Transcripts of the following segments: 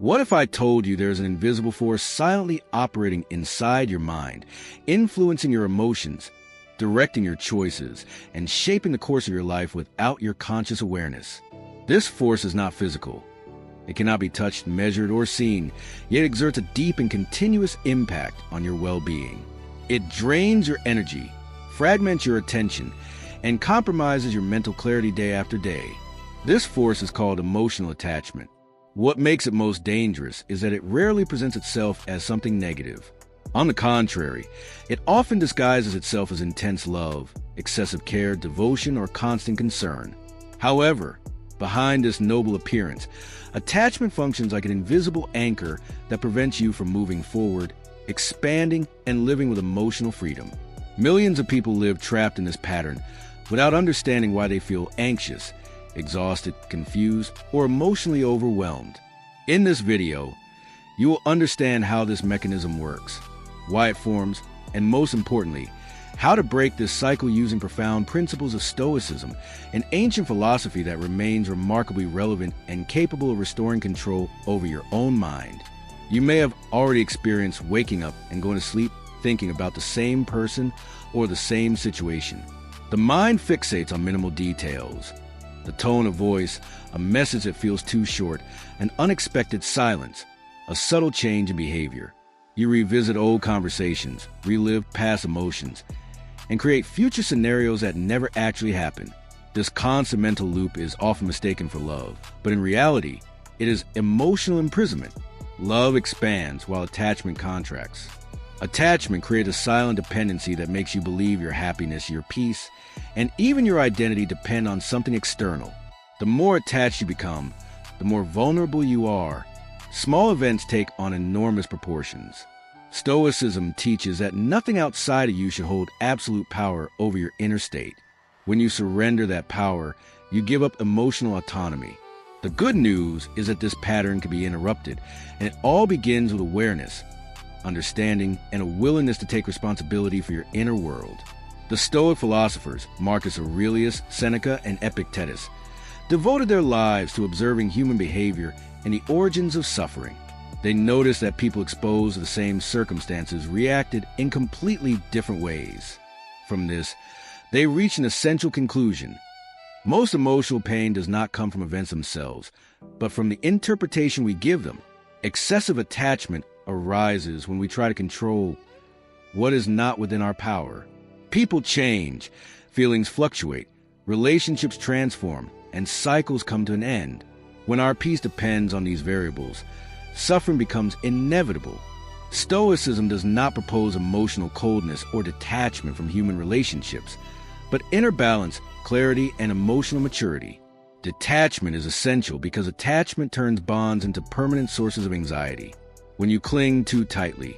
What if I told you there's an invisible force silently operating inside your mind, influencing your emotions, directing your choices, and shaping the course of your life without your conscious awareness? This force is not physical. It cannot be touched, measured, or seen, yet exerts a deep and continuous impact on your well-being. It drains your energy, fragments your attention, and compromises your mental clarity day after day. This force is called emotional attachment. What makes it most dangerous is that it rarely presents itself as something negative. On the contrary, it often disguises itself as intense love, excessive care, devotion, or constant concern. However, behind this noble appearance, attachment functions like an invisible anchor that prevents you from moving forward, expanding, and living with emotional freedom. Millions of people live trapped in this pattern without understanding why they feel anxious, exhausted, confused, or emotionally overwhelmed. In this video, you will understand how this mechanism works, why it forms, and most importantly, how to break this cycle using profound principles of Stoicism, an ancient philosophy that remains remarkably relevant and capable of restoring control over your own mind. You may have already experienced waking up and going to sleep thinking about the same person or the same situation. The mind fixates on minimal details. The tone of voice, a message that feels too short, an unexpected silence, a subtle change in behavior. You revisit old conversations, relive past emotions, and create future scenarios that never actually happen. This constant mental loop is often mistaken for love, but in reality, it is emotional imprisonment. Love expands while attachment contracts. Attachment creates a silent dependency that makes you believe your happiness, your peace, and even your identity depend on something external. The more attached you become, the more vulnerable you are. Small events take on enormous proportions. Stoicism teaches that nothing outside of you should hold absolute power over your inner state. When you surrender that power, you give up emotional autonomy. The good news is that this pattern can be interrupted, and it all begins with awareness, understanding, and a willingness to take responsibility for your inner world. The Stoic philosophers, Marcus Aurelius, Seneca, and Epictetus, devoted their lives to observing human behavior and the origins of suffering. They noticed that people exposed to the same circumstances reacted in completely different ways. From this, they reached an essential conclusion. Most emotional pain does not come from events themselves, but from the interpretation we give them. Excessive attachment arises when we try to control what is not within our power. People change, feelings fluctuate, relationships transform, and cycles come to an end. When our peace depends on these variables, suffering becomes inevitable. Stoicism does not propose emotional coldness or detachment from human relationships, but inner balance, clarity, and emotional maturity. Detachment is essential because attachment turns bonds into permanent sources of anxiety. When you cling too tightly,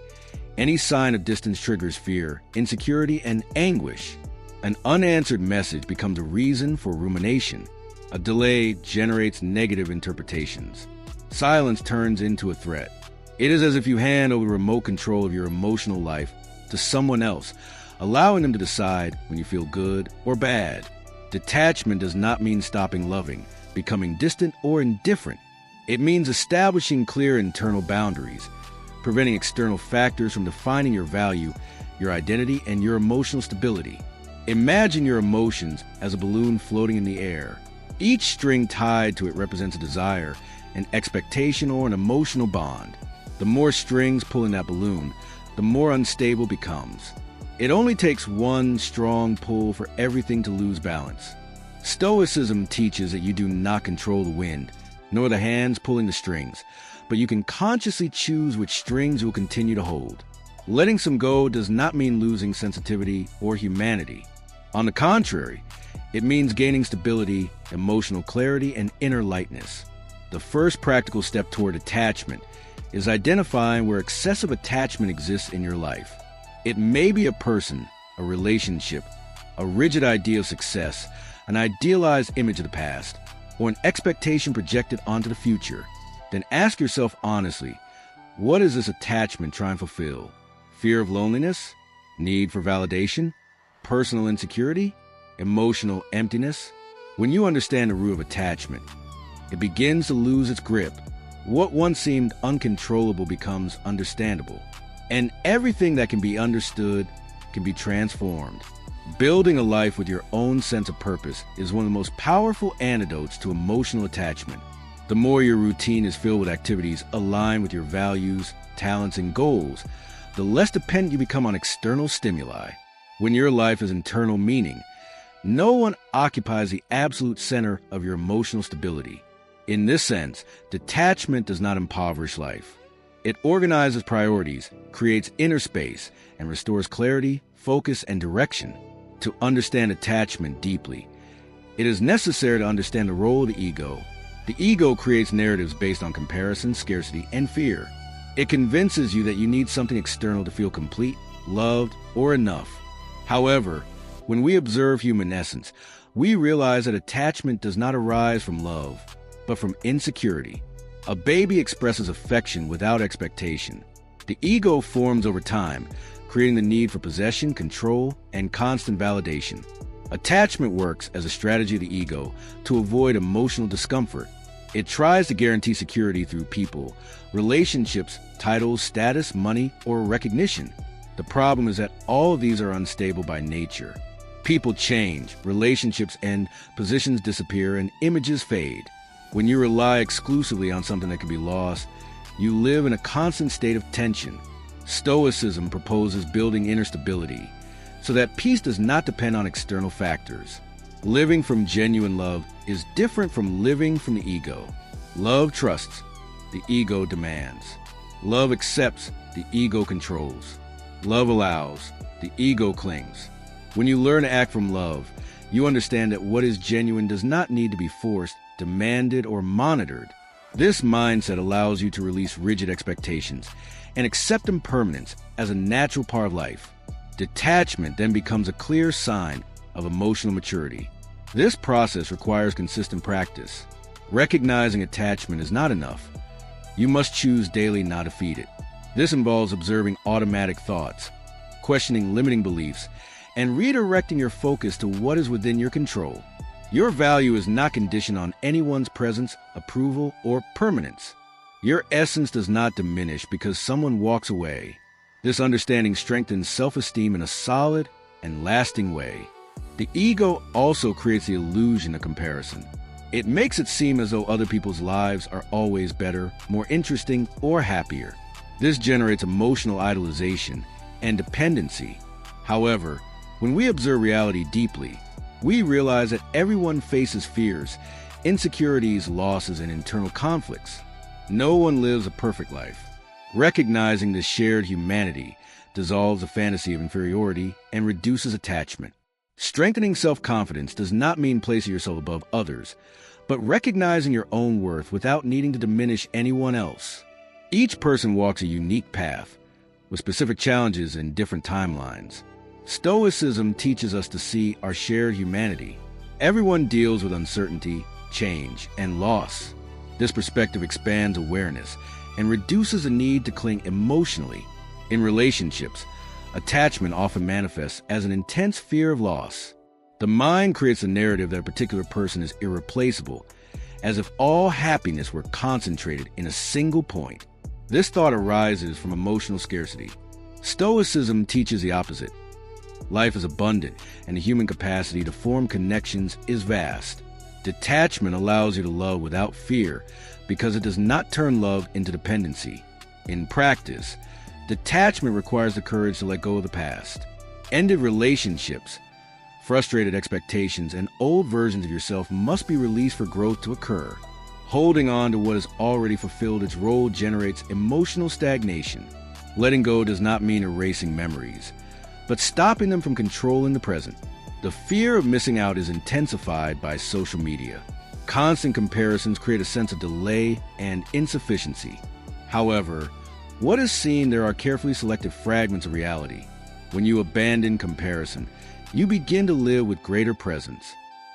any sign of distance triggers fear, insecurity, and anguish. An unanswered message becomes a reason for rumination. A delay generates negative interpretations. Silence turns into a threat. It is as if you hand over remote control of your emotional life to someone else, allowing them to decide when you feel good or bad. Detachment does not mean stopping loving, becoming distant, or indifferent. It means establishing clear internal boundaries, preventing external factors from defining your value, your identity, and your emotional stability. Imagine your emotions as a balloon floating in the air. Each string tied to it represents a desire, an expectation, or an emotional bond. The more strings pulling that balloon, the more unstable it becomes. It only takes one strong pull for everything to lose balance. Stoicism teaches that you do not control the wind, nor the hands pulling the strings, but you can consciously choose which strings you will continue to hold. Letting some go does not mean losing sensitivity or humanity. On the contrary, it means gaining stability, emotional clarity, and inner lightness. The first practical step toward attachment is identifying where excessive attachment exists in your life. It may be a person, a relationship, a rigid idea of success, an idealized image of the past, or an expectation projected onto the future. Then ask yourself honestly, what is this attachment trying to fulfill? Fear of loneliness? Need for validation? Personal insecurity? Emotional emptiness? When you understand the root of attachment, it begins to lose its grip. What once seemed uncontrollable becomes understandable, and everything that can be understood can be transformed. Building a life with your own sense of purpose is one of the most powerful antidotes to emotional attachment. The more your routine is filled with activities aligned with your values, talents, and goals, the less dependent you become on external stimuli. When your life has internal meaning, no one occupies the absolute center of your emotional stability. In this sense, detachment does not impoverish life. It organizes priorities, creates inner space, and restores clarity, focus, and direction. To understand attachment deeply, it is necessary to understand the role of the ego. The ego creates narratives based on comparison, scarcity, and fear. It convinces you that you need something external to feel complete, loved, or enough. However, when we observe human essence, we realize that attachment does not arise from love, but from insecurity. A baby expresses affection without expectation. The ego forms over time, creating the need for possession, control, and constant validation. Attachment works as a strategy of the ego to avoid emotional discomfort. It tries to guarantee security through people, relationships, titles, status, money, or recognition. The problem is that all of these are unstable by nature. People change, relationships end, positions disappear, and images fade. When you rely exclusively on something that can be lost, you live in a constant state of tension. Stoicism proposes building inner stability so that peace does not depend on external factors. Living from genuine love is different from living from the ego. Love trusts, the ego demands. Love accepts, the ego controls. Love allows, the ego clings. When you learn to act from love, you understand that what is genuine does not need to be forced, demanded, or monitored. This mindset allows you to release rigid expectations and accept impermanence as a natural part of life. Detachment then becomes a clear sign of emotional maturity. This process requires consistent practice. Recognizing attachment is not enough. You must choose daily not to feed it. This involves observing automatic thoughts, questioning limiting beliefs, and redirecting your focus to what is within your control. Your value is not conditioned on anyone's presence, approval, or permanence. Your essence does not diminish because someone walks away. This understanding strengthens self-esteem in a solid and lasting way. The ego also creates the illusion of comparison. It makes it seem as though other people's lives are always better, more interesting, or happier. This generates emotional idolization and dependency. However, when we observe reality deeply, we realize that everyone faces fears, insecurities, losses, and internal conflicts. No one lives a perfect life. Recognizing this shared humanity dissolves the fantasy of inferiority and reduces attachment. Strengthening self-confidence does not mean placing yourself above others, but recognizing your own worth without needing to diminish anyone else. Each person walks a unique path, with specific challenges and different timelines. Stoicism teaches us to see our shared humanity. Everyone deals with uncertainty, change, and loss. This perspective expands awareness and reduces the need to cling emotionally. In relationships, attachment often manifests as an intense fear of loss. The mind creates a narrative that a particular person is irreplaceable, as if all happiness were concentrated in a single point. This thought arises from emotional scarcity. Stoicism teaches the opposite. Life is abundant, and the human capacity to form connections is vast. Detachment allows you to love without fear because it does not turn love into dependency. In practice, detachment requires the courage to let go of the past. Ended relationships, frustrated expectations, and old versions of yourself must be released for growth to occur. Holding on to what has already fulfilled its role generates emotional stagnation. Letting go does not mean erasing memories, but stopping them from controlling the present. The fear of missing out is intensified by social media. Constant comparisons create a sense of delay and insufficiency. However, what is seen there are carefully selected fragments of reality. When you abandon comparison, you begin to live with greater presence.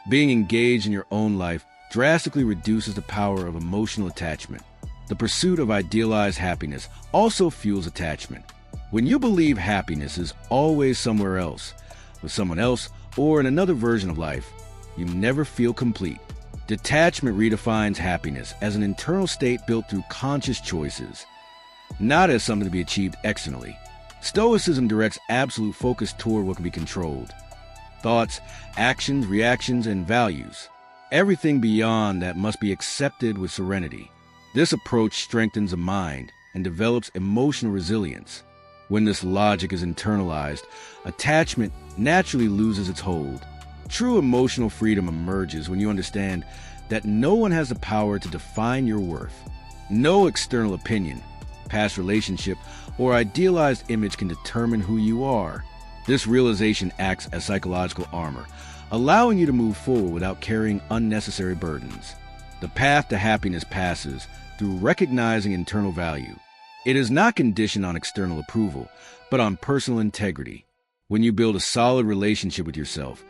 Being engaged in your own life drastically reduces the power of emotional attachment. The pursuit of idealized happiness also fuels attachment. When you believe happiness is always somewhere else, with someone else, or in another version of life, you never feel complete. Detachment redefines happiness as an internal state built through conscious choices, not as something to be achieved externally. Stoicism directs absolute focus toward what can be controlled: thoughts, actions, reactions, and values. Everything beyond that must be accepted with serenity. This approach strengthens the mind and develops emotional resilience. When this logic is internalized, attachment naturally loses its hold. True emotional freedom emerges when you understand that no one has the power to define your worth. No external opinion, past relationship, or idealized image can determine who you are. This realization acts as psychological armor, allowing you to move forward without carrying unnecessary burdens. The path to happiness passes through recognizing internal value. It is not conditioned on external approval, but on personal integrity. When you build a solid relationship with yourself,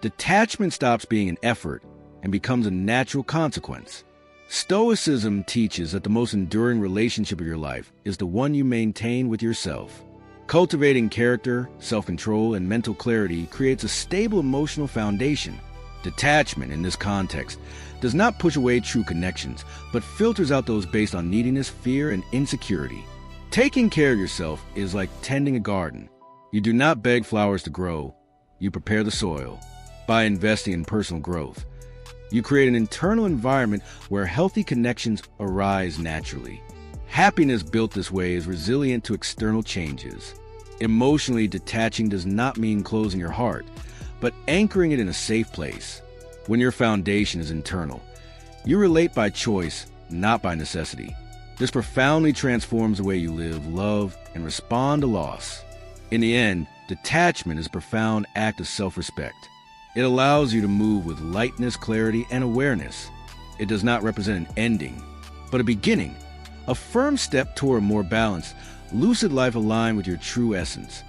detachment stops being an effort and becomes a natural consequence. Stoicism teaches that the most enduring relationship of your life is the one you maintain with yourself. Cultivating character, self-control, and mental clarity creates a stable emotional foundation. Detachment, in this context, does not push away true connections, but filters out those based on neediness, fear, and insecurity. Taking care of yourself is like tending a garden. You do not beg flowers to grow, you prepare the soil. By investing in personal growth, you create an internal environment where healthy connections arise naturally. Happiness built this way is resilient to external changes. Emotionally detaching does not mean closing your heart, but anchoring it in a safe place. When your foundation is internal, you relate by choice, not by necessity. This profoundly transforms the way you live, love, and respond to loss. In the end, detachment is a profound act of self-respect. It allows you to move with lightness, clarity, and awareness. It does not represent an ending, but a beginning, a firm step toward a more balanced, lucid life aligned with your true essence.